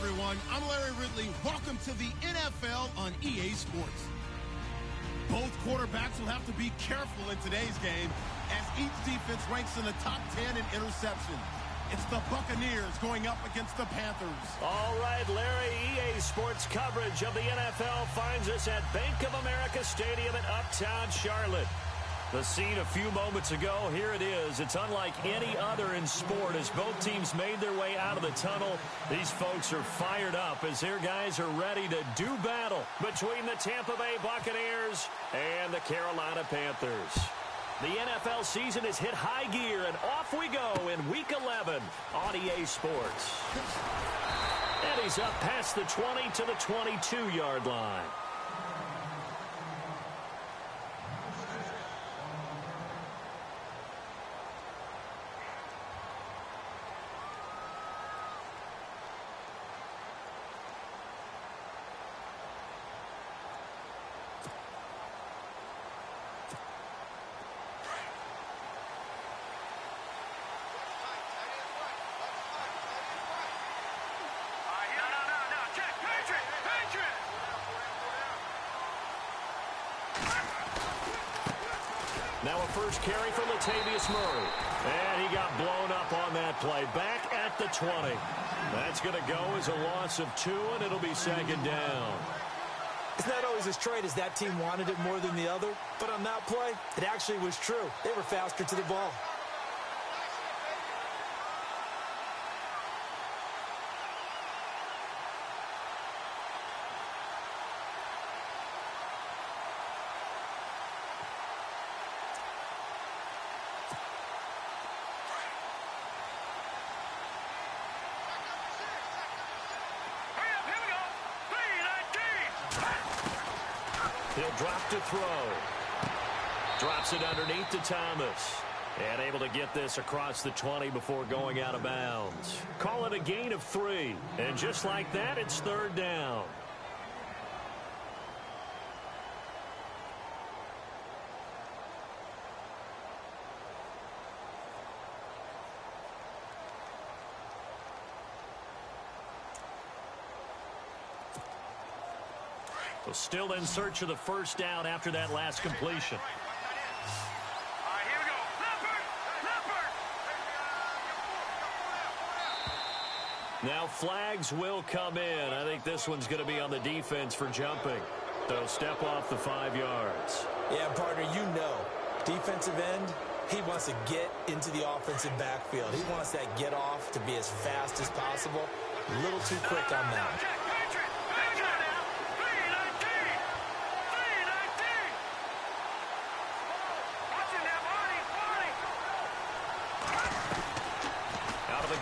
everyone. I'm Larry Ridley. Welcome to the NFL on EA Sports. Both quarterbacks will have to be careful in today's game as each defense ranks in the top 10 in interception. It's the Buccaneers going up against the Panthers. All right, Larry, EA Sports coverage of the NFL finds us at Bank of America Stadium in Uptown Charlotte. The scene a few moments ago, here it is. It's unlike any other in sport as both teams made their way out of the tunnel. These folks are fired up as their guys are ready to do battle between the Tampa Bay Buccaneers and the Carolina Panthers. The NFL season has hit high gear, and off we go in Week 11 on EA Sports. And he's up past the 20 to the 22-yard line. Now a first carry for Latavius Murray. And he got blown up on that play. Back at the 20. That's going to go as a loss of 2, and it'll be second down. It's not always as straight as that team wanted it more than the other. But on that play, it actually was true. They were faster to the ball. He'll drop to throw. Drops it underneath to Thomas. And able to get this across the 20 before going out of bounds. Call it a gain of 3. And just like that, it's third down. So still in search of the first down after that last completion. All right, here we go. Leopard! Now flags will come in. I think this one's going to be on the defense for jumping. So step off the 5 yards. Yeah, partner, you know, defensive end, he wants to get into the offensive backfield. He wants that get off to be as fast as possible. A little too quick on that.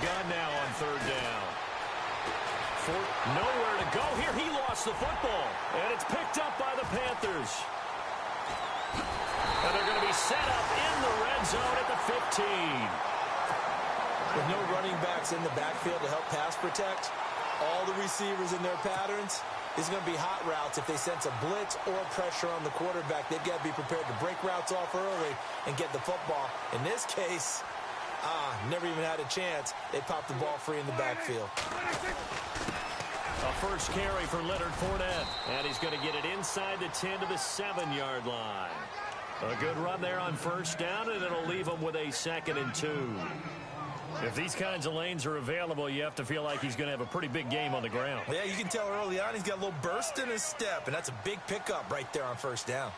Gun now on third down. Nowhere to go here. He lost the football. And it's picked up by the Panthers. And they're going to be set up in the red zone at the 15. With no running backs in the backfield to help pass protect, all the receivers in their patterns, is going to be hot routes. If they sense a blitz or pressure on the quarterback, they've got to be prepared to break routes off early and get the football. In this case, never even had a chance. They popped the ball free in the backfield. A first carry for Leonard Fournette. And he's going to get it inside the 10 to the 7-yard line. A good run there on first down, and it'll leave him with a 2nd and 2. If these kinds of lanes are available, you have to feel like he's going to have a pretty big game on the ground. Yeah, you can tell early on he's got a little burst in his step, and that's a big pickup right there on first down.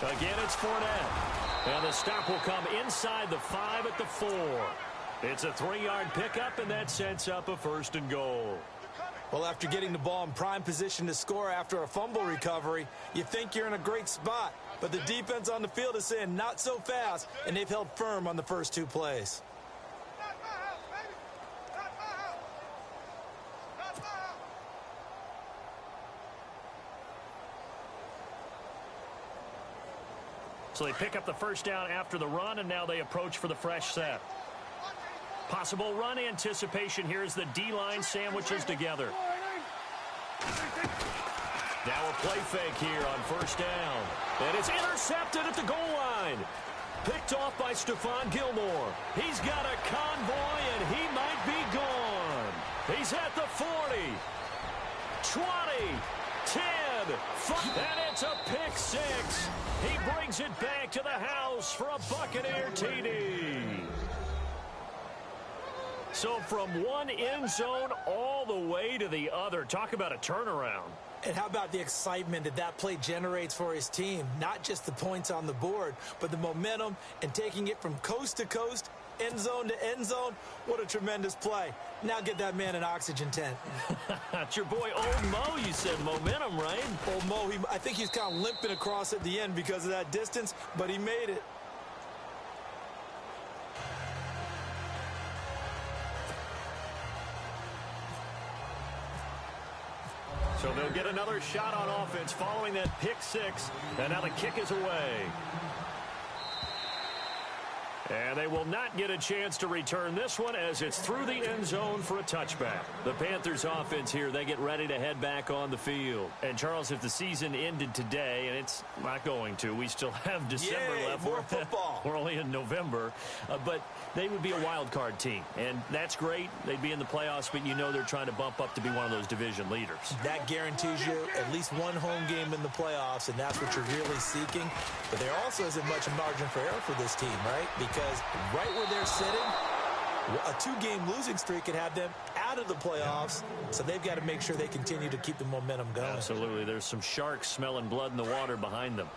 Again, it's Fournette. And the stop will come inside the 5 at the 4. It's a 3-yard pickup, and that sets up a 1st and goal. Well, after getting the ball in prime position to score after a fumble recovery, you think you're in a great spot. But the defense on the field is saying not so fast, and they've held firm on the first 2 plays. So they pick up the first down after the run, and now they approach for the fresh set. Possible run anticipation here as the D-line sandwiches together. Now a play fake here on first down. And it's intercepted at the goal line. Picked off by Stephon Gilmore. He's got a convoy, and he might be gone. He's at the 40, 20, 10, 5, and it's a pick six. He brings it back to the house for a Buccaneer TD. So from one end zone all the way to the other. Talk about a turnaround. And how about the excitement that that play generates for his team? Not just the points on the board, but the momentum and taking it from coast to coast, end zone to end zone. What a tremendous play. Now get that man an oxygen tent. It's your boy Old Mo, you said. Momentum, right? Old Mo, I think he's kind of limping across at the end because of that distance, but he made it. So they'll get another shot on offense following that pick six. And now the kick is away. And they will not get a chance to return this one as it's through the end zone for a touchback. The Panthers offense here, they get ready to head back on the field. And Charles, if the season ended today, and it's not going to, we still have December left. More football. We're only in November. But they would be a wild card team. And that's great. They'd be in the playoffs, but you know they're trying to bump up to be one of those division leaders. That guarantees you at least one home game in the playoffs, and that's what you're really seeking. But there also isn't much margin for error for this team, right? Because right where they're sitting, a two-game losing streak could have them out of the playoffs, so they've got to make sure they continue to keep the momentum going. Absolutely. There's some sharks smelling blood in the water behind them.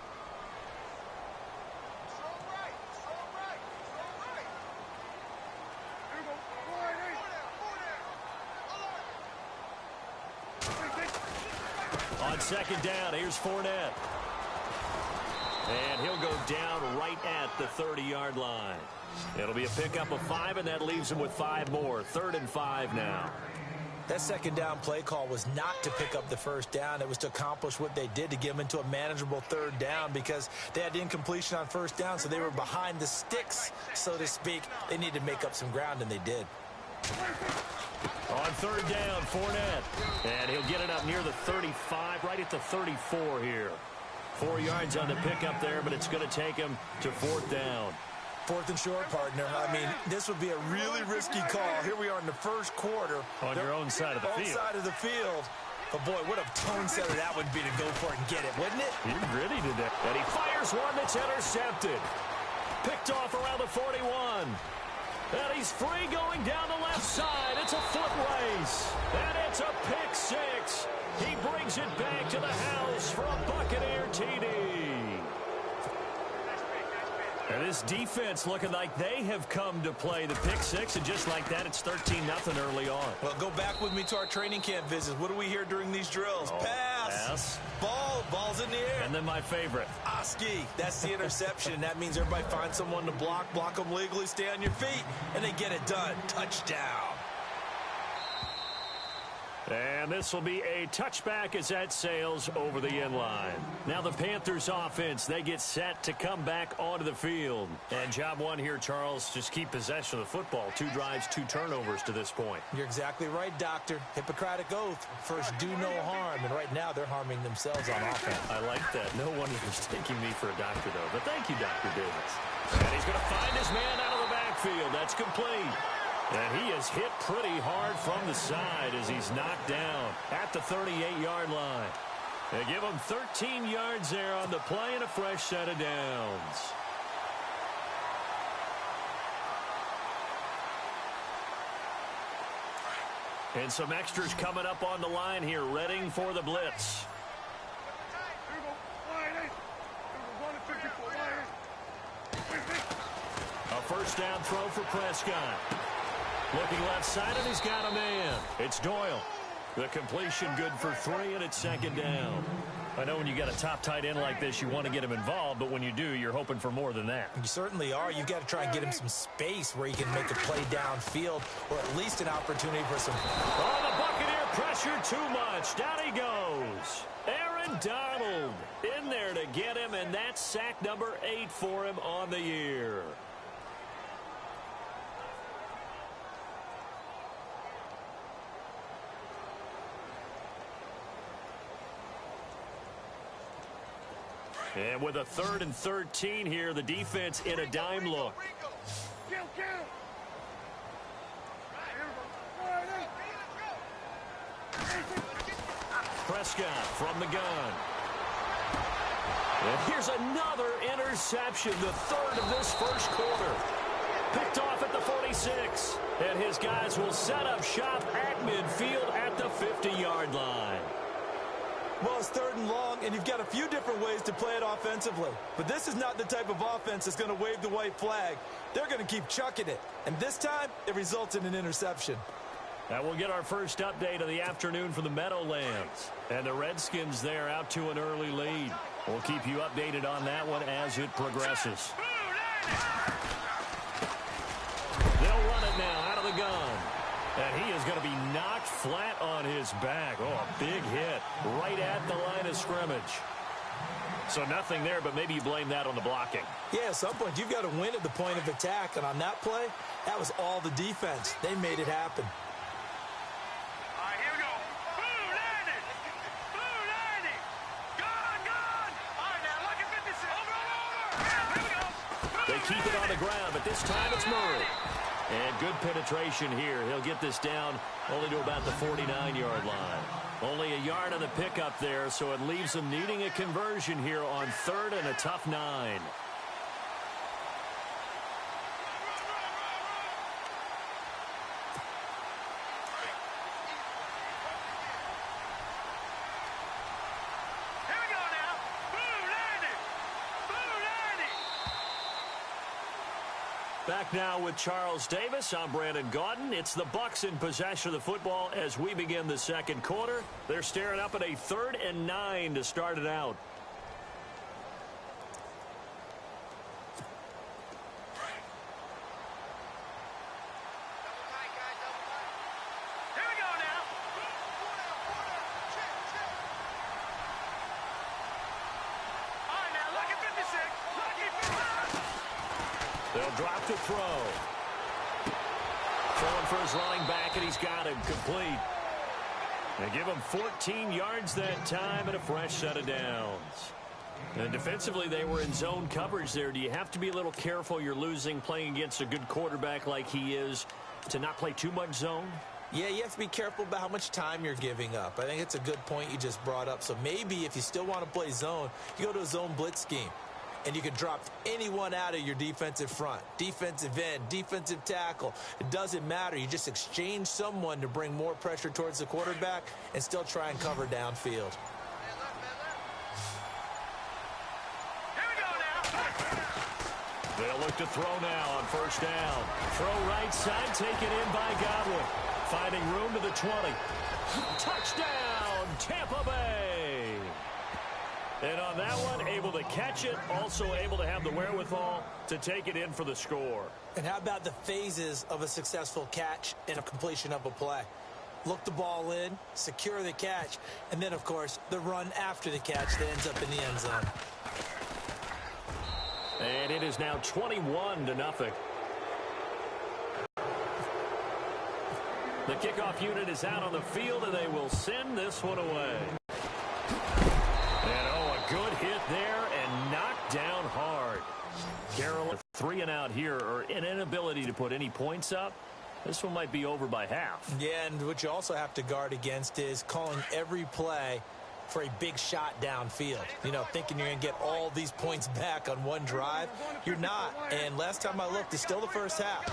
On second down, here's Fournette. And he'll go down right at the 30-yard line. It'll be a pickup of 5, and that leaves him with 5 more. 3rd and 5 now. That second down play call was not to pick up the first down. It was to accomplish what they did to get them into a manageable 3rd down because they had incompletion on first down, so they were behind the sticks, so to speak. They needed to make up some ground, and they did. On 3rd down, Fournette. And he'll get it up near the 35, right at the 34 here. 4 yards on the pickup there, but it's going to take him to 4th down. 4th and short, partner. I mean, this would be a really risky call. Here we are in the first quarter. On your own side of the field. Side of the field. But, boy, what a tone setter that would be to go for it and get it, wouldn't it? You're gritty today. And he fires one that's intercepted. Picked off around the 41. And he's free going down the left side. It's a foot race. And it's a pick six. He brings it back to the house for a Buccaneer TD. And this defense looking like they have come to play the pick six, and just like that, it's 13-0 early on. Well, go back with me to our training camp visits. What do we hear during these drills? Pass. Ball's in the air. And then my favorite. Oski. That's the interception. That means everybody finds someone to block them legally, stay on your feet, and they get it done. Touchdown. And this will be a touchback as that sails over the end line. Now the Panthers offense, they get set to come back onto the field. And job one here, Charles, just keep possession of the football. 2 drives, 2 turnovers to this point. You're exactly right, Doctor. Hippocratic oath. First, do no harm. And right now, they're harming themselves on offense. I like that. No one is mistaking me for a doctor, though. But thank you, Dr. Davis. And he's going to find his man out of the backfield. That's complete. And he is hit pretty hard from the side as he's knocked down at the 38-yard line. They give him 13 yards there on the play and a fresh set of downs. And some extras coming up on the line here, readying for the blitz. A first down throw for Prescott. Looking left side, and he's got a man. It's Doyle. The completion good for 3, and it's 2nd down. I know when you got a top tight end like this, you want to get him involved, but when you do, you're hoping for more than that. You certainly are. You've got to try and get him some space where he can make a play downfield, or at least an opportunity for some... Oh, the Buccaneer pressure too much. Down he goes. Aaron Donald in there to get him, and that's sack number 8 for him on the year. And with a 3rd and 13 here, the defense in a dime look. Prescott from the gun. And here's another interception, the 3rd of this first quarter. Picked off at the 46. And his guys will set up shop at midfield at the 50-yard line. Well, it's 3rd and long, and you've got a few different ways to play it offensively. But this is not the type of offense that's going to wave the white flag. They're going to keep chucking it. And this time, it results in an interception. Now we'll get our first update of the afternoon from the Meadowlands. And the Redskins there out to an early lead. We'll keep you updated on that one as it progresses. They'll run it now out of the gun. And he is going to be knocked flat on his back. Oh, a big hit right at the line of scrimmage. So nothing there, but maybe you blame that on the blocking. Yeah, at some point you've got to win at the point of attack. And on that play, that was all the defense. They made it happen. They keep it on the ground, but this time it's Murray. And good penetration here. He'll get this down only to about the 49-yard line. Only a yard on the pickup there, so it leaves them needing a conversion here on 3rd and a tough 9. Back now with Charles Davis. I'm Brandon Gaudin. It's the Bucs in possession of the football as we begin the second quarter. They're staring up at a 3rd and 9 to start it out. They'll drop to throw. Throwing for his running back, and he's got him complete. They give him 14 yards that time and a fresh set of downs. And defensively, they were in zone coverage there. Do you have to be a little careful? You're losing playing against a good quarterback like he is to not play too much zone? Yeah, you have to be careful about how much time you're giving up. I think it's a good point you just brought up. So maybe if you still want to play zone, you go to a zone blitz scheme. And you can drop anyone out of your defensive front, defensive end, defensive tackle. It doesn't matter. You just exchange someone to bring more pressure towards the quarterback and still try and cover downfield. They'll look to throw now on 1st down. Throw right side, taken in by Godwin. Finding room to the 20. Touchdown, Tampa Bay. And on that one, able to catch it, also able to have the wherewithal to take it in for the score. And how about the phases of a successful catch and a completion of a play? Look the ball in, secure the catch, and then, of course, the run after the catch that ends up in the end zone. And it is now 21-0. The kickoff unit is out on the field, and they will send this one away. And, oh, a good hit there and knocked down hard. Carroll, 3 and out here, or an inability to put any points up. This one might be over by half. Yeah, and what you also have to guard against is calling every play for a big shot downfield. You know, thinking you're going to get all these points back on one drive. You're not. And last time I looked, it's still the first half.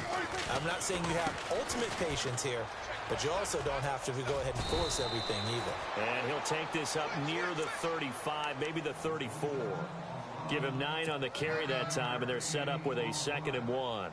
I'm not saying you have ultimate patience here, but you also don't have to go ahead and force everything either. And he'll take this up near the 35, maybe the 34. Give him 9 on the carry that time, and they're set up with a 2nd and 1.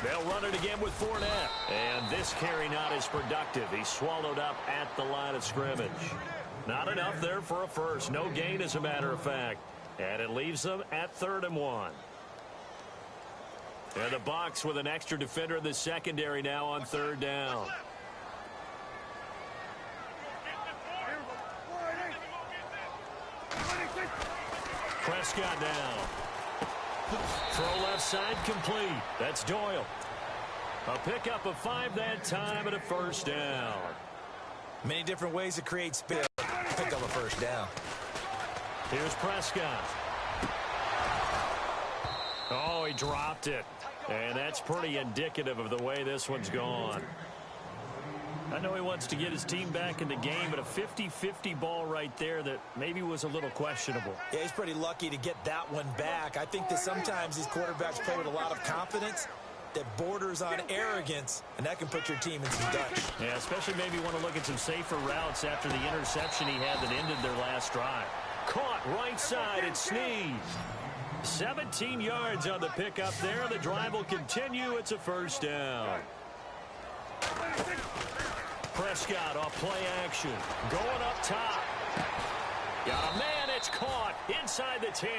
They'll run it again with Fournette. And this carry not as productive. He's swallowed up at the line of scrimmage. Not enough there for a first. No gain, as a matter of fact. And it leaves them at 3rd and 1. And the Bucs with an extra defender in the secondary now on 3rd down. Prescott now. Throw left side complete. That's Doyle. A pickup of 5 that time and a first down. Many different ways to create space. Pick up a first down. Here's Prescott. Oh, he dropped it. And that's pretty indicative of the way this one's gone. I know he wants to get his team back in the game, but a 50-50 ball right there that maybe was a little questionable. Yeah, he's pretty lucky to get that one back. I think that sometimes these quarterbacks play with a lot of confidence that borders on arrogance, and that can put your team in some Dutch. Yeah, especially maybe want to look at some safer routes after the interception he had that ended their last drive. Caught right side and sneezed. 17 yards on the pickup there. The drive will continue. It's a first down. Prescott off play action. Going up top. Got a man. It's caught inside the 10.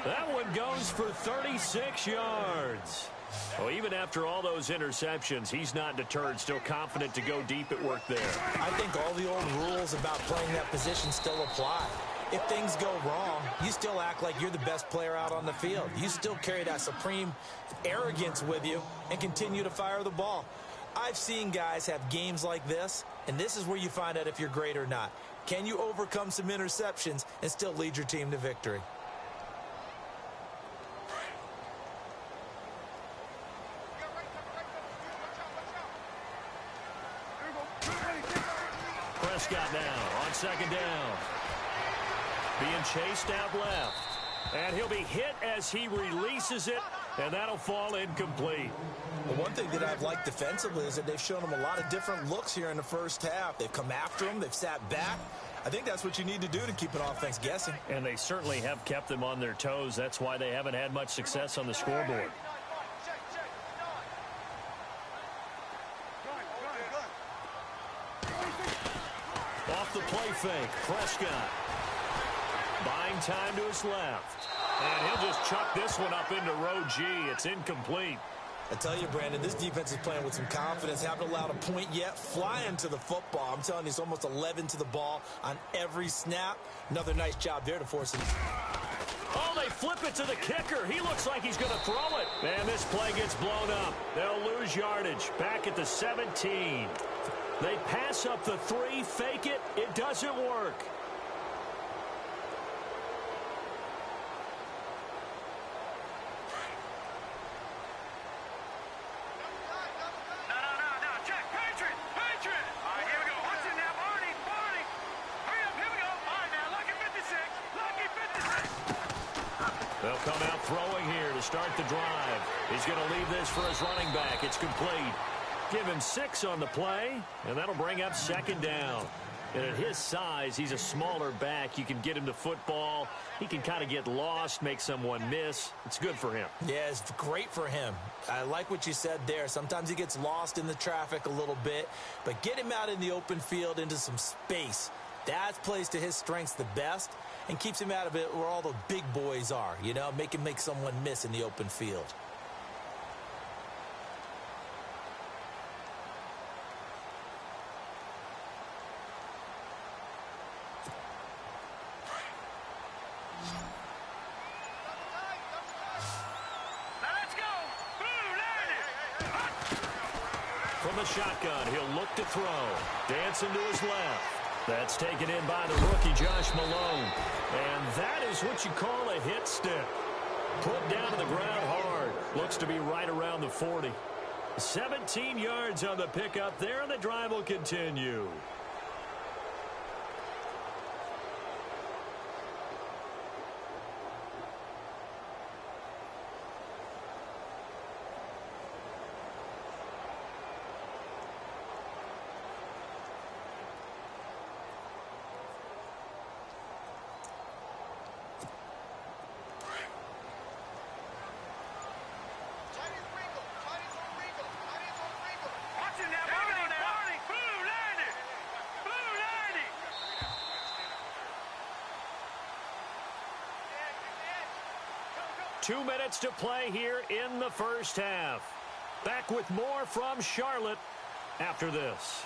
That one goes for 36 yards. Well, even after all those interceptions, he's not deterred, still confident to go deep at work there. I think all the old rules about playing that position still apply. If things go wrong, you still act like you're the best player out on the field. You still carry that supreme arrogance with you and continue to fire the ball. I've seen guys have games like this, and this is where you find out if you're great or not. Can you overcome some interceptions and still lead your team to victory? Prescott now on second down. Being chased out left. And he'll be hit as he releases it, and that'll fall incomplete. Well, one thing that I've liked defensively is that they've shown him a lot of different looks here in the first half. They've come after him. They've sat back. I think that's what you need to do to keep an offense guessing. And they certainly have kept them on their toes. That's why they haven't had much success on the scoreboard. Off the play fake, Prescott. Buying time to his left. And he'll just chuck this one up into row G. It's incomplete. I tell you, Brandon, this defense is playing with some confidence. Haven't allowed a point yet. Flying to the football. I'm telling you, it's almost 11 to the ball on every snap. Another nice job there to force it. Oh, they flip it to the kicker. He looks like he's going to throw it. And this play gets blown up. They'll lose yardage. Back at the 17. They pass up the 3, fake it. It doesn't work. They'll come out throwing here to start the drive. He's going to leave this for his running back. It's complete. Give him 6 on the play, and that'll bring up second down. And at his size, he's a smaller back. You can get him to football. He can kind of get lost, make someone miss. It's good for him. Yeah, it's great for him. I like what you said there. Sometimes he gets lost in the traffic a little bit, but get him out in the open field into some space. That plays to his strengths the best and keeps him out of it where all the big boys are, you know, make him make someone miss in the open field. From the shotgun, he'll look to throw. Dancing to his left. That's taken in by the rookie, Josh Malone. And that is what you call a hit stick. Put down to the ground hard. Looks to be right around the 40. 17 yards on the pickup there, and the drive will continue. Two minutes to play here in the first half. Back with more from Charlotte after this.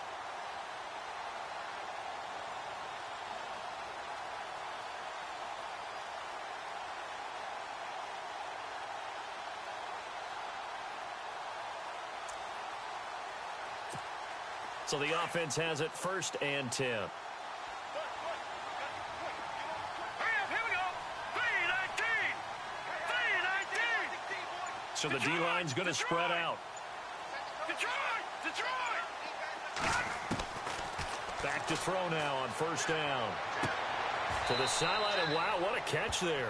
So the offense has it 1st and 10. Hurry up, here we go. 3-19. 3-19. So the D-line's going to spread out. Detroit. Back to throw now on 1st down. To the sideline, and wow, what a catch there.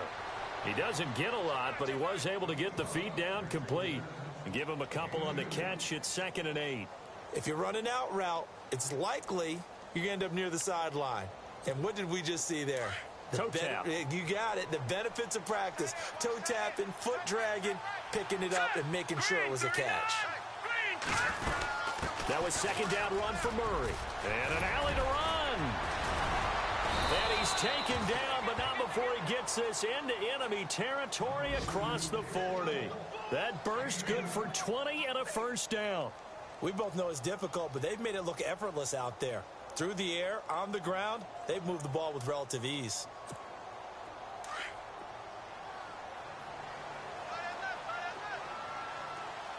He doesn't get a lot, but he was able to get the feet down complete. And give him a couple on the catch. It's 2nd and 8. If you're running out route, it's likely you're going to end up near the sideline. And what did we just see there? Toe tap. You got it. The benefits of practice. Toe tapping, foot dragging, picking it up, and making sure it was a catch. That was 2nd down run for Murray. And an alley to run. And he's taken down, but not before he gets this into enemy territory across the 40. That burst good for 20 and a 1st down. We both know it's difficult, but they've made it look effortless out there. Through the air, on the ground, they've moved the ball with relative ease.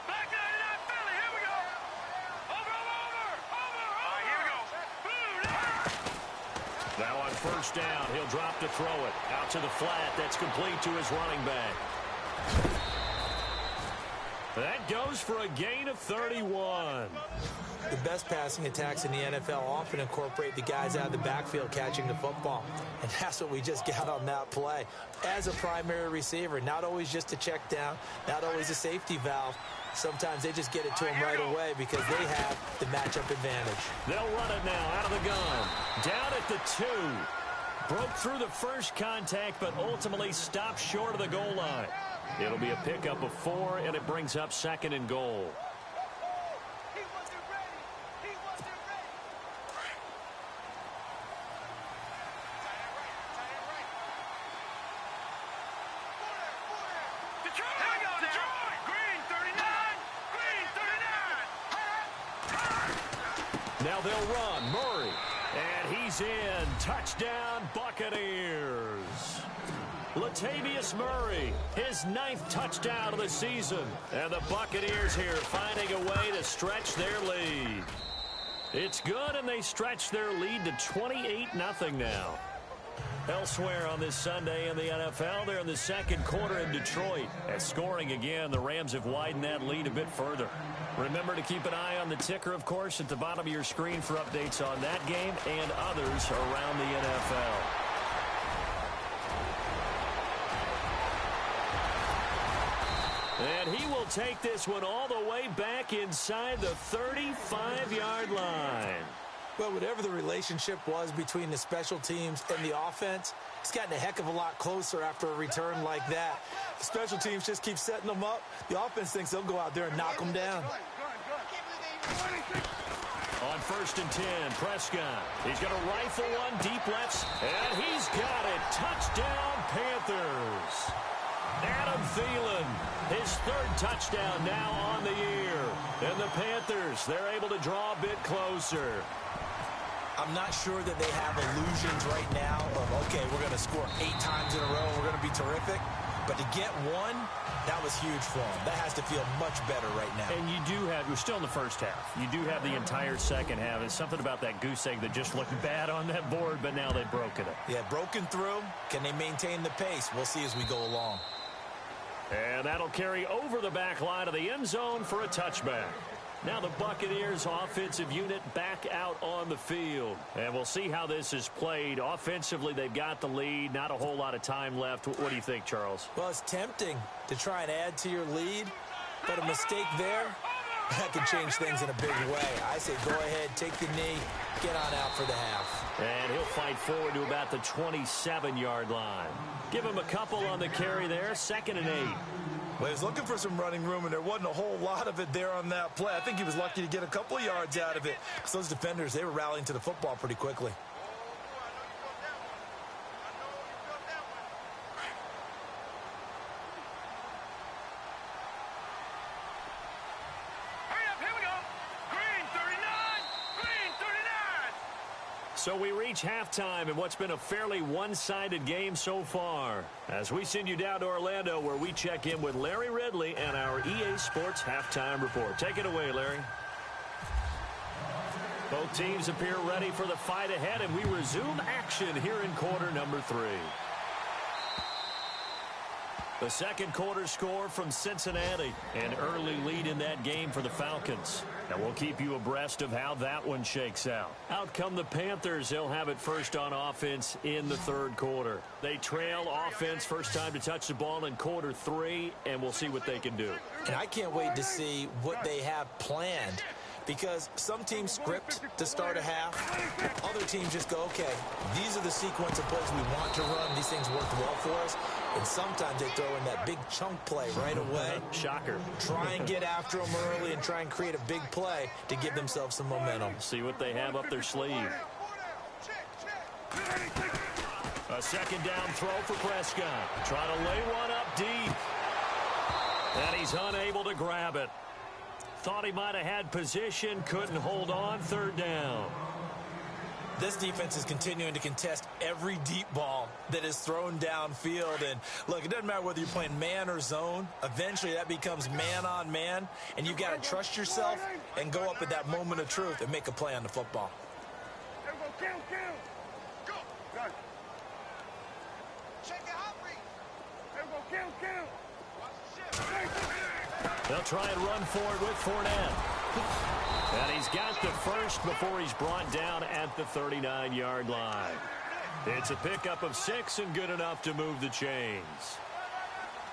Back 99, Philly, here we go. Over. All right, here we go. Now on 1st down, he'll drop to throw it. Out to the flat. That's complete to his running back. That goes for a gain of 31. The best passing attacks in the NFL often incorporate the guys out of the backfield catching the football. And that's what we just got on that play. As a primary receiver, not always just a check down, not always a safety valve. Sometimes they just get it to him right away because they have the matchup advantage. They'll run it now out of the gun. Down at the 2. Broke through the first contact, but ultimately stopped short of the goal line. It'll be a pickup of 4, and it brings up 2nd and goal. He wasn't ready. Detroit. Here we go, Detroit. Green 39. Now they'll run. Murray. And he's in. Touchdown, Buccaneers. Latavius Murray, his 9th touchdown of the season. And the Buccaneers here finding a way to stretch their lead. It's good, and they stretch their lead to 28-0 now. Elsewhere on this Sunday in the NFL, they're in the 2nd quarter in Detroit. At scoring again, the Rams have widened that lead a bit further. Remember to keep an eye on the ticker, of course, at the bottom of your screen for updates on that game and others around the NFL. And he will take this one all the way back inside the 35-yard line. Well, whatever the relationship was between the special teams and the offense, it's gotten a heck of a lot closer after a return like that. The special teams just keep setting them up. The offense thinks they'll go out there and knock them down. On 1st and 10, Prescott. He's going to rifle one deep left, and he's got it. Touchdown, Panthers. Adam Thielen, his 3rd touchdown now on the year. And the Panthers, they're able to draw a bit closer. I'm not sure that they have illusions right now of, okay, we're going to score 8 times in a row and we're going to be terrific. But to get one, that was huge for them. That has to feel much better right now. And you do have, we're still in the first half. You do have the entire second half. It's something about that goose egg that just looked bad on that board, but now they've broken it. Yeah, broken through. Can they maintain the pace? We'll see as we go along. And that'll carry over the back line of the end zone for a touchback. Now the Buccaneers offensive unit back out on the field. And we'll see how this is played. Offensively, they've got the lead. Not a whole lot of time left. What do you think, Charles? Well, it's tempting to try and add to your lead, but a mistake there, that can change things in a big way. I say go ahead, take the knee, get on out for the half. And he'll fight forward to about the 27-yard line. Give him a couple on the carry there. 2nd and 8. Well, he was looking for some running room, and there wasn't a whole lot of it there on that play. I think he was lucky to get a couple of yards out of it. Because those defenders, they were rallying to the football pretty quickly. So we reach halftime in what's been a fairly one-sided game so far. As we send you down to Orlando, where we check in with Larry Ridley and our EA Sports Halftime Report. Take it away, Larry. Both teams appear ready for the fight ahead, and we resume action here in quarter number 3. The second quarter score from Cincinnati. An early lead in that game for the Falcons. And we'll keep you abreast of how that one shakes out. Out come the Panthers. They'll have it first on offense in the third quarter. They trail offense first time to touch the ball in quarter 3, and we'll see what they can do. And I can't wait to see what they have planned. Because some teams script to start a half. Other teams just go, okay, these are the sequence of plays we want to run. These things worked well for us. And sometimes they throw in that big chunk play right away. Shocker. Try and get after them early and try and create a big play to give themselves some momentum. See what they have up their sleeve. A second down throw for Prescott. Trying to lay one up deep. And he's unable to grab it. Thought he might have had position, couldn't hold on, third down. This defense is continuing to contest every deep ball that is thrown downfield. And, look, it doesn't matter whether you're playing man or zone. Eventually, that becomes man-on-man, and you've got to trust yourself and go up at that moment of truth and make a play on the football. They'll try and run forward with Fournette. And he's got the first before he's brought down at the 39-yard line. It's a pickup of 6 and good enough to move the chains.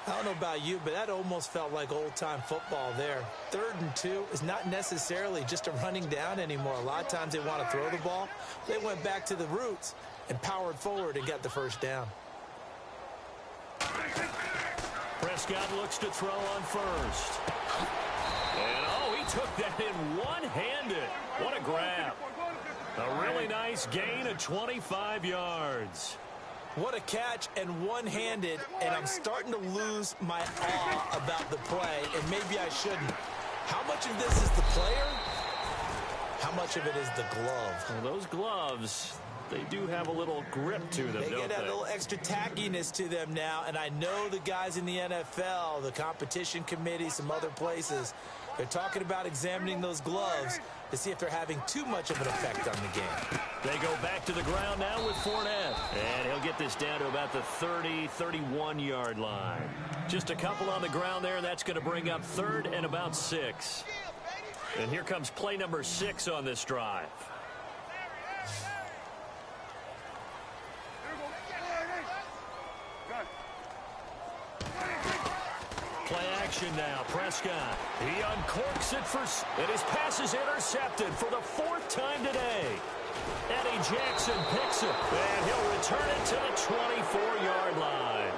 I don't know about you, but that almost felt like old-time football there. 3rd and 2 is not necessarily just a running down anymore. A lot of times they want to throw the ball. They went back to the roots and powered forward and got the first down. Prescott looks to throw on first. And, oh, he took that in one-handed. What a grab. A really nice gain of 25 yards. What a catch and one-handed, and I'm starting to lose my awe about the play, and maybe I shouldn't. How much of this is the player? How much of it is the glove? Well, those gloves, they do have a little grip to them, They don't get that they? little extra tackiness to them now, and I know the guys in the NFL, the competition committee, some other places, they're talking about examining those gloves to see if they're having too much of an effect on the game. They go back to the ground now with Fournette. And he'll get this down to about the 30, 31-yard line. Just a couple on the ground there, and that's going to bring up 3rd and about 6. And here comes play number 6 on this drive. Play action now. Prescott. He uncorks it and his pass is intercepted for the 4th time today. Eddie Jackson picks it, and he'll return it to the 24-yard line.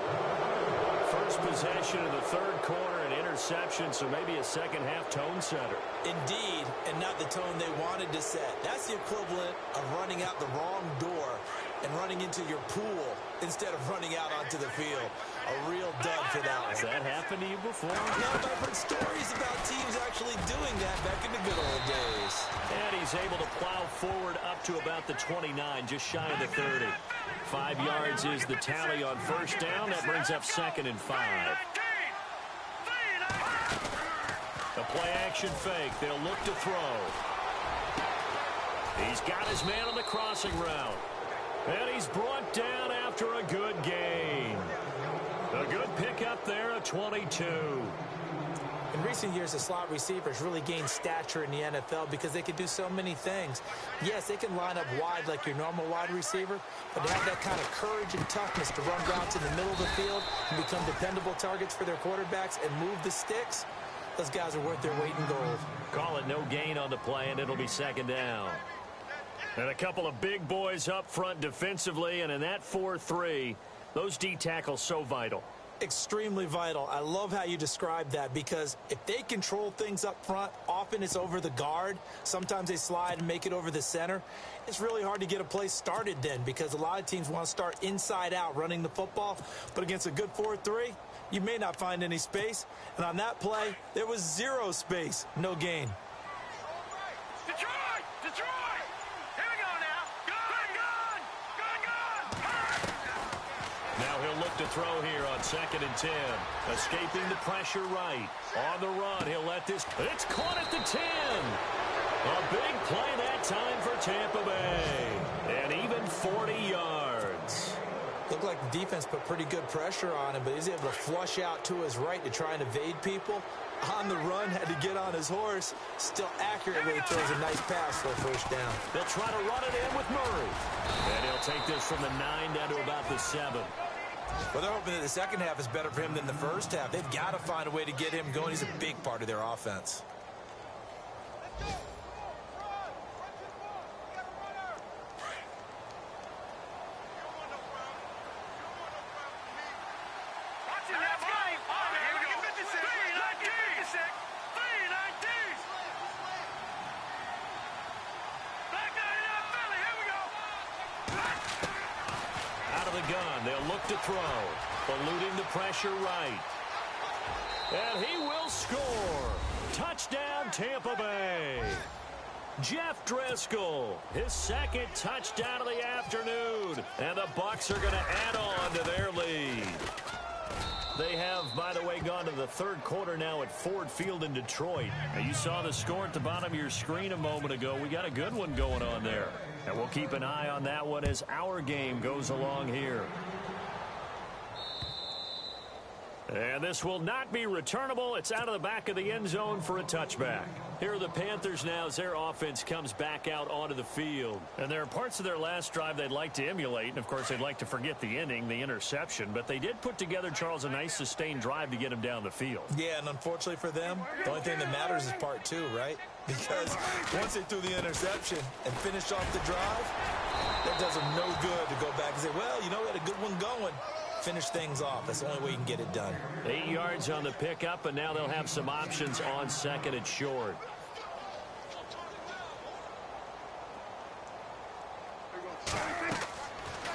First possession of the 3rd quarter, an interception, so maybe a second-half tone setter. Indeed, and not the tone they wanted to set. That's the equivalent of running out the wrong door and running into your pool instead of running out onto the field. A real dud for that one. Has that happened to you before? No, but I've heard stories about teams actually doing that back in the good old days. And he's able to plow forward up to about the 29, just shy of the 30. 5 yards is the tally on first down. That brings up 2nd and 5. The play-action fake. They'll look to throw. He's got his man on the crossing route. And he's brought down after a good gain. A good pickup there, a 22. In recent years, the slot receivers really gained stature in the NFL because they can do so many things. Yes, they can line up wide like your normal wide receiver, but they have that kind of courage and toughness to run routes in the middle of the field and become dependable targets for their quarterbacks and move the sticks. Those guys are worth their weight in gold. Call it no gain on the play, and it'll be 2nd down. And a couple of big boys up front defensively, and in that 4-3, those D tackles so vital. Extremely vital. I love how you described that because if they control things up front, often it's over the guard. Sometimes they slide and make it over the center. It's really hard to get a play started then because a lot of teams want to start inside out running the football. But against a good 4-3, you may not find any space. And on that play, there was 0 space. No gain. Detroit! Detroit! Here we go now. Gun! Now he'll look to throw here on 2nd and 10. Escaping the pressure right. On the run, he'll let this. It's caught at the 10. A big play that time for Tampa Bay. And even 40 yards. Looked like the defense put pretty good pressure on him, but he's able to flush out to his right to try and evade people. On the run, had to get on his horse. Still accurately throws a nice pass for a first down. They'll try to run it in with Murray. And he'll take this from the 9 down to about the 7. Well, they're hoping that the second half is better for him than the first half. They've got to find a way to get him going. He's a big part of their offense. To throw, eluding the pressure right. And he will score. Touchdown, Tampa Bay. Jeff Driscoll, his second touchdown of the afternoon. And the Bucs are going to add on to their lead. They have, by the way, gone to the third quarter now at Ford Field in Detroit. Now, you saw the score at the bottom of your screen a moment ago. We got a good one going on there. And we'll keep an eye on that one as our game goes along here. And this will not be returnable. It's out of the back of the end zone for a touchback. Here are the Panthers now as their offense comes back out onto the field. And there are parts of their last drive they'd like to emulate. And, of course, they'd like to forget the inning, the interception. But they did put together, Charles, a nice sustained drive to get him down the field. Yeah, and unfortunately for them, the only thing that matters is part 2, right? Because once they threw the interception and finished off the drive, that does them no good to go back and say, well, you know, we had a good one going. Finish things off. That's the only way you can get it done. 8 yards on the pickup, and now they'll have some options on second and short.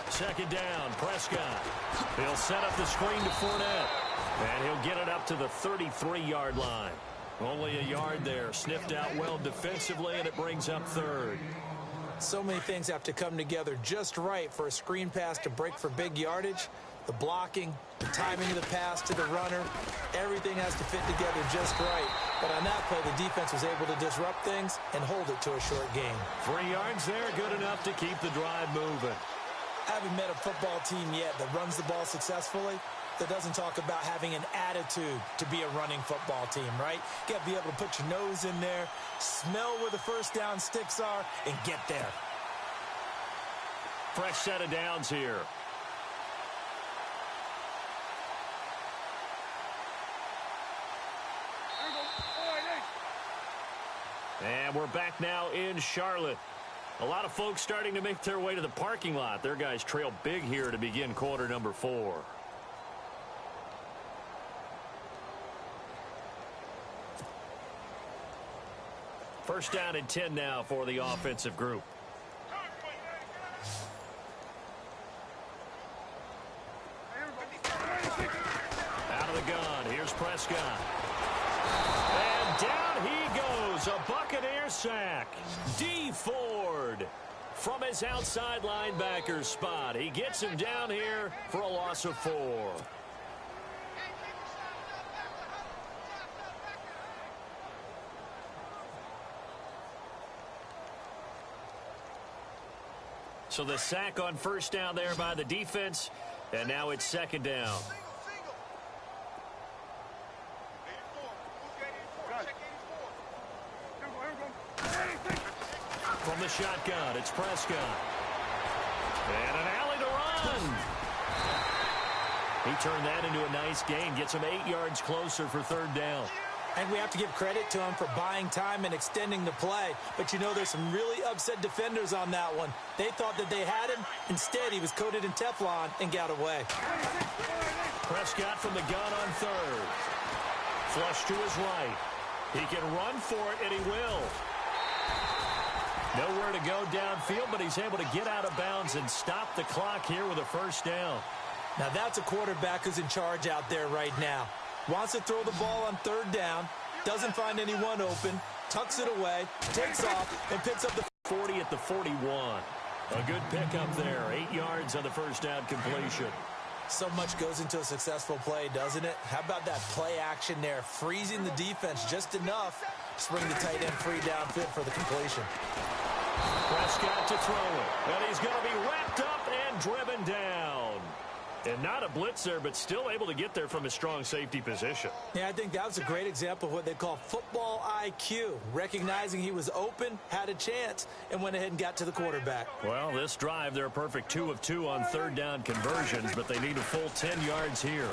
Second down, Prescott. He'll set up the screen to Fournette, and he'll get it up to the 33-yard line. Only a yard there, sniffed out well defensively, and it brings up third. So many things have to come together just right for a screen pass to break for big yardage. The blocking, the timing of the pass to the runner, everything has to fit together just right. But on that play, the defense was able to disrupt things and hold it to a short gain. 3 yards there, good enough to keep the drive moving. I haven't met a football team yet that runs the ball successfully that doesn't talk about having an attitude to be a running football team, right? You got to be able to put your nose in there, smell where the first down sticks are, and get there. Fresh set of downs here. And we're back now in Charlotte. A lot of folks starting to make their way to the parking lot. Their guys trail big here to begin quarter number 4. First down and 10 now for the offensive group. Out of the gun, here's Prescott. And down he goes, a Buccaneer sack. D. Ford from his outside linebacker spot. He gets him down here for a loss of 4. So the sack on first down there by the defense, and now it's second down. From the shotgun, it's Prescott. And an alley to run. He turned that into a nice gain, gets him 8 yards closer for third down. And we have to give credit to him for buying time and extending the play. But you know, there's some really upset defenders on that one. They thought that they had him. Instead, he was coated in Teflon and got away. Prescott from the gun on third. Flush to his right. He can run for it, and he will. Nowhere to go downfield, but he's able to get out of bounds and stop the clock here with a first down. Now that's a quarterback who's in charge out there right now. Wants to throw the ball on third down, doesn't find anyone open, tucks it away, takes off, and picks up the 40 at the 41. A good pickup there, 8 yards on the first down completion. So much goes into a successful play, doesn't it? How about that play action there, freezing the defense just enough to bring the tight end free downfield for the completion. Prescott to throw it. And he's going to be wrapped up and driven down. And not a blitzer, but still able to get there from a strong safety position. Yeah, I think that was a great example of what they call football IQ. Recognizing he was open, had a chance, and went ahead and got to the quarterback. Well, this drive, they're a perfect 2 of 2 on third down conversions, but they need a full 10 yards here.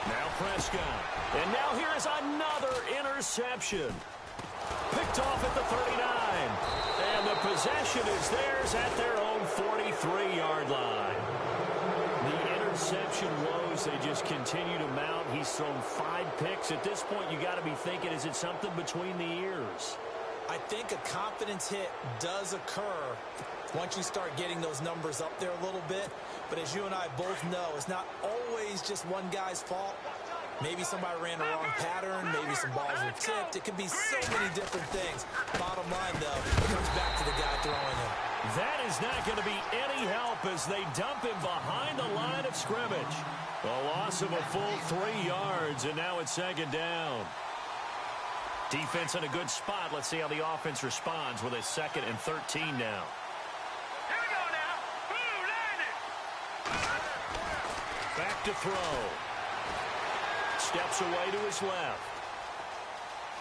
Now Prescott. And now here is another interception. Picked off at the 39. And the possession is theirs at their own 43-yard line. The interception woes, they just continue to mount. He's thrown 5 picks. At this point, you got to be thinking, is it something between the ears? I think a confidence hit does occur once you start getting those numbers up there a little bit. But as you and I both know, it's not always just one guy's fault. Maybe somebody ran the wrong pattern. Maybe some balls were tipped. It could be so many different things. Bottom line, though, it comes back to the guy throwing him. That is not going to be any help as they dump him behind the line of scrimmage. A loss of a full 3 yards, and now it's second down. Defense in a good spot. Let's see how the offense responds with a 2nd and 13 now. Here we go now. Boom, landed. Back to throw. Steps away to his left.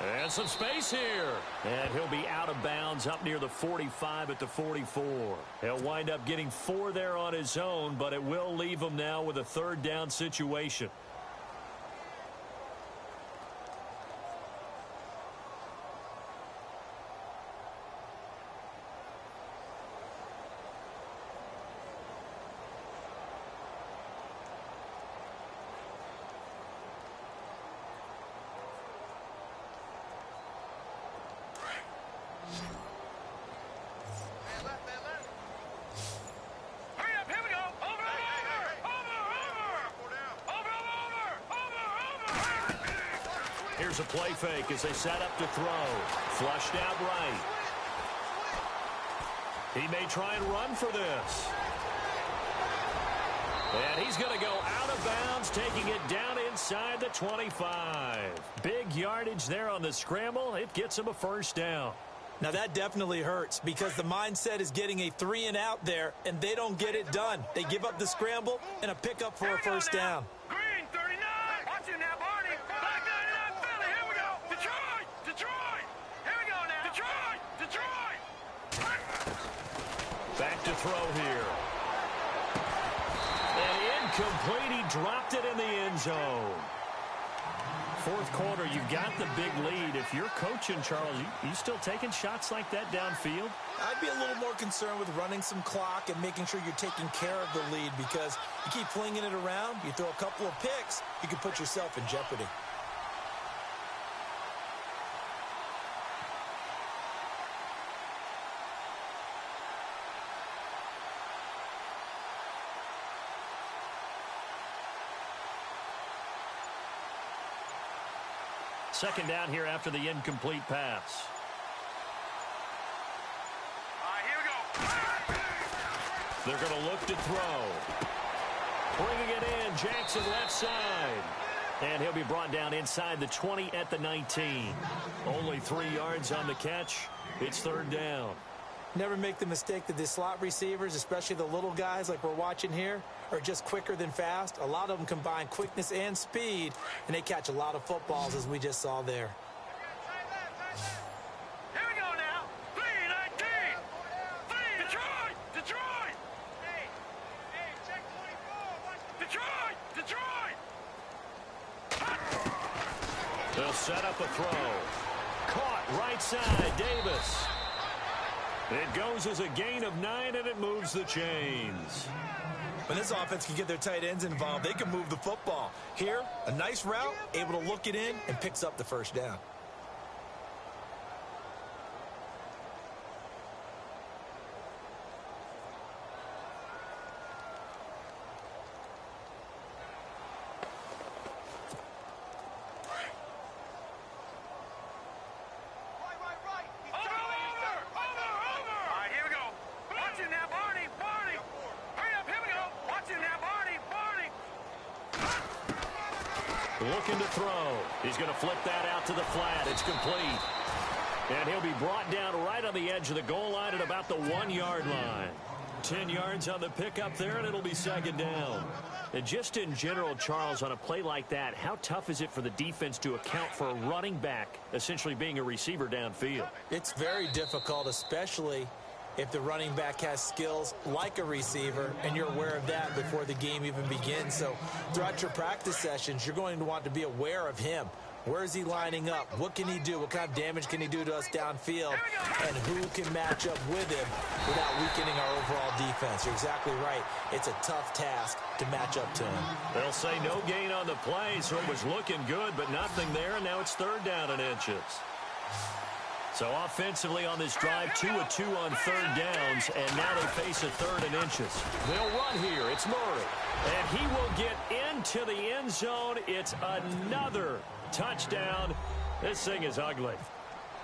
And some space here. And he'll be out of bounds up near the 45 at the 44. He'll wind up getting 4 there on his own, but it will leave him now with a 3rd down situation. Here's a play fake as they set up to throw. Flushed out right. He may try and run for this. And he's going to go out of bounds, taking it down inside the 25. Big yardage there on the scramble. It gets him a 1st down. Now, that definitely hurts because the mindset is getting a 3 and out there, and they don't get it done. They give up the scramble and a pickup for a 1st down. Green, 39. Watching now, Barney. Black 99, Philly. Here we go. Detroit, Detroit. Here we go now. Detroit, Detroit. Back to throw here. And incomplete. He dropped it in the end zone. 4th quarter, you've got the big lead. If you're coaching, Charles, you still taking shots like that downfield? I'd be a little more concerned with running some clock and making sure you're taking care of the lead because you keep flinging it around, you throw a couple of picks, you can put yourself in jeopardy. Second down here after the incomplete pass. All right, here we go. They're going to look to throw. Bringing it in, Jackson left side. And he'll be brought down inside the 20 at the 19. Only 3 yards on the catch. It's 3rd down. Never make the mistake that the slot receivers, especially the little guys like we're watching here, are just quicker than fast. A lot of them combine quickness and speed, and they catch a lot of footballs, as we just saw there. Here we go now. 3-19. Detroit, Detroit. Hey, check 24. Detroit, Detroit. They'll set up a throw. Caught right side, Davis. It goes as a gain of 9, and it moves the chains. When this offense can get their tight ends involved, they can move the football. Here, a nice route, able to look it in, and picks up the 1st down. Looking to throw. He's going to flip that out to the flat. It's complete. And he'll be brought down right on the edge of the goal line at about the 1-yard line. 10 yards on the pickup there, and it'll be second down. And just in general, Charles, on a play like that, how tough is it for the defense to account for a running back essentially being a receiver downfield? It's very difficult, especially if the running back has skills like a receiver, and you're aware of that before the game even begins. So throughout your practice sessions, you're going to want to be aware of him. Where is he lining up? What can he do? What kind of damage can he do to us downfield? And who can match up with him without weakening our overall defense? You're exactly right. It's a tough task to match up to him. They'll say no gain on the play, so it was looking good, but nothing there, and now it's third down and inches. So offensively on this drive, 2 of 2 on third downs, and now they face a third and inches. They'll run here. It's Murray. And he will get into the end zone. It's another touchdown. This thing is ugly.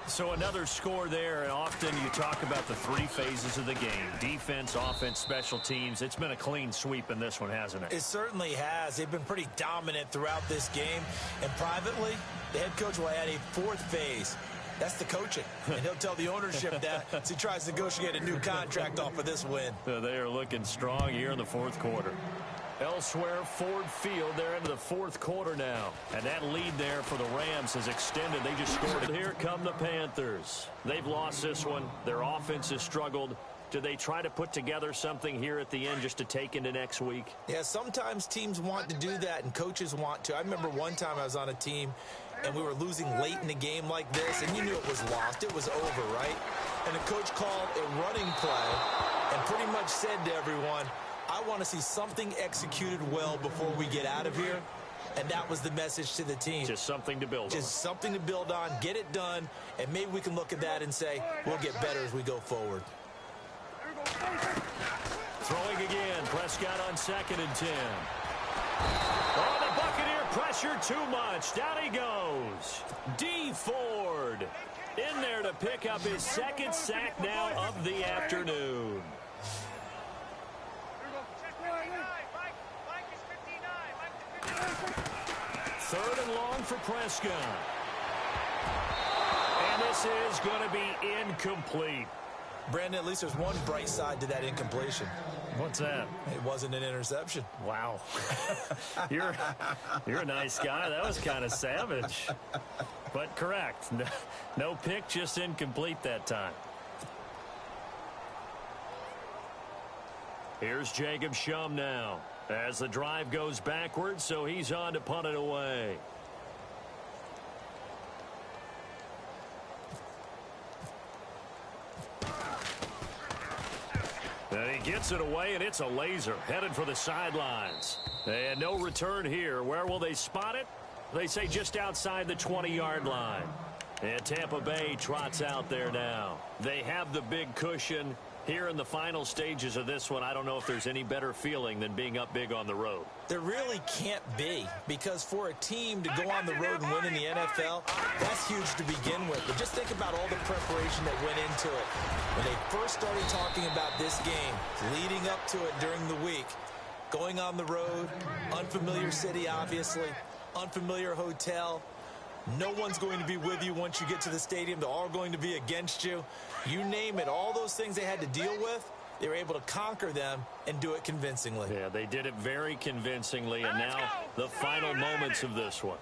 So another score there, and often you talk about the 3 phases of the game. Defense, offense, special teams. It's been a clean sweep in this one, hasn't it? It certainly has. They've been pretty dominant throughout this game. And privately, the head coach will add a 4th phase. That's the coaching. And he'll tell the ownership that as he tries to negotiate a new contract off of this win. They are looking strong here in the 4th quarter. Elsewhere, Ford Field, they're into the 4th quarter now. And that lead there for the Rams is extended. They just scored it. Here come the Panthers. They've lost this one. Their offense has struggled. Do they try to put together something here at the end just to take into next week? Yeah, sometimes teams want to do that and coaches want to. I remember one time I was on a team and we were losing late in the game like this, and you knew it was lost. It was over, right? And the coach called a running play and pretty much said to everyone, I want to see something executed well before we get out of here. And that was the message to the team. Just something to build on. Just something to build on, get it done, and maybe we can look at that and say, we'll get better as we go forward. Throwing again, Prescott on 2nd and 10. Oh, the Buccaneer pressure too much. Down he goes. D. Ford in there to pick up his 2nd sack now of the afternoon. Third and long for Prescott. And this is going to be incomplete. Brandon, at least there's one bright side to that incompletion. What's that? It wasn't an interception. Wow. You're a nice guy. That was kind of savage. But correct. No pick, just incomplete that time. Here's Jacob Shum now as the drive goes backwards, so he's on to punt it away. And he gets it away, and it's a laser headed for the sidelines. And no return here. Where will they spot it? They say just outside the 20-yard line. And Tampa Bay trots out there now. They have the big cushion. Here in the final stages of this one, I don't know if there's any better feeling than being up big on the road. There really can't be, because for a team to go on the road and win in the NFL, that's huge to begin with. But just think about all the preparation that went into it. When they first started talking about this game, leading up to it during the week, going on the road, unfamiliar city, obviously, unfamiliar hotel. No one's going to be with you once you get to the stadium. They're all going to be against you. You name it, all those things they had to deal with, they were able to conquer them and do it convincingly. Yeah, they did it very convincingly, and now the final moments of this one.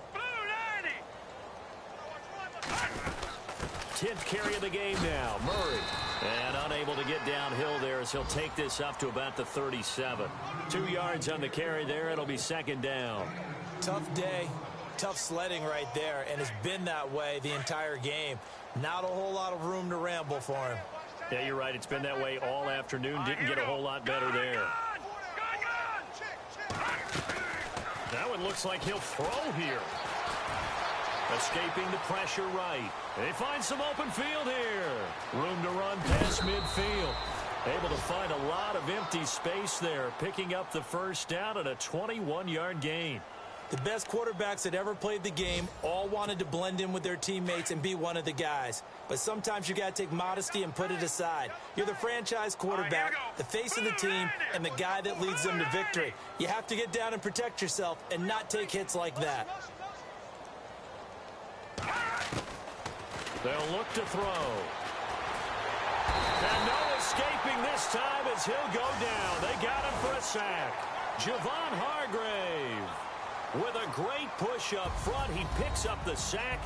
10th carry of the game now, Murray. And unable to get downhill there as he'll take this up to about the 37. 2 yards on the carry there. It'll be 2nd down. Tough day. Tough sledding right there, and it's been that way the entire game. Not a whole lot of room to ramble for him. Yeah, you're right. It's been that way all afternoon. Didn't get a whole lot better there. That one looks like he'll throw here. Escaping the pressure right. They find some open field here. Room to run past midfield. Able to find a lot of empty space there. Picking up the first down at a 21-yard gain. The best quarterbacks that ever played the game all wanted to blend in with their teammates and be one of the guys. But sometimes you got to take modesty and put it aside. You're the franchise quarterback, the face of the team, and the guy that leads them to victory. You have to get down and protect yourself and not take hits like that. They'll look to throw. And no escaping this time as he'll go down. They got him for a sack. Javon Hargrave with a great push up front. He picks up the sack.